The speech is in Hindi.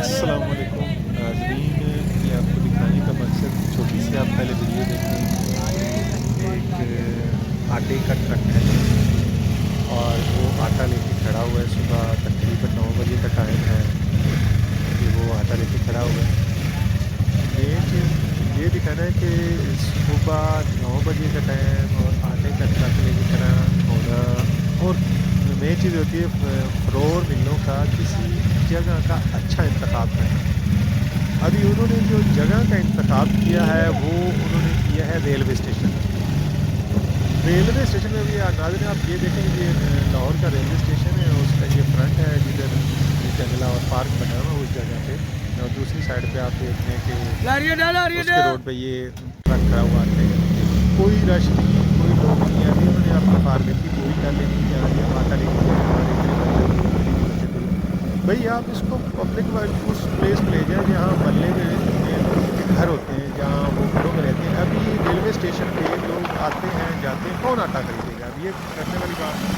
अस्सलामुअलैकुम नाज़रीन, ये आपको दिखाने का मकसद छोटी सी आप पहले वीडियो देखें। एक आटे का ट्रक है और वो आटा लेके खड़ा हुआ है। सुबह तकरीबन 9 बजे का टाइम है कि वो आटा लेके खड़ा हुआ है। मेन चीज़ ये दिखाना है कि सुबह 9 बजे का टाइम और आटे का ट्रक लेके खड़ा होना, और मेन चीज़ होती है फ़रोर मिलों का किसी जगह का अच्छा इंतखाब करना। अभी उन्होंने जो जगह का इंतखाब किया है वो उन्होंने किया है रेलवे स्टेशन। रेलवे स्टेशन में भी नाज़रीन आप ये देखें कि ये लाहौर का रेलवे स्टेशन है, उसका ये फ्रंट है जिधर ये जंगला और पार्क बना हुआ है उस जगह पे। और दूसरी साइड पे आप देख लें कि उसके रोड पे ये ट्रक खड़ा हुआ है। कोई रश नहीं, कोई लोग नहीं है। अभी उन्होंने अपनी फॉर्मेलिटी पूरी कर लेनी है कि हाँ जी हम आटा लेके गए हैं, हमारे इतने बंदे थे, इतने बंदे थे। भाई आप इसको पब्लिक उस प्लेस पे ले जाएं जहाँ मोहल्ले में लोगों के घर होते हैं, जहाँ वो घरों में रहते हैं। अभी रेलवे स्टेशन पे लोग आते हैं जाते हैं, कौन आटा खरीदेगा? अब ये करने वाली बात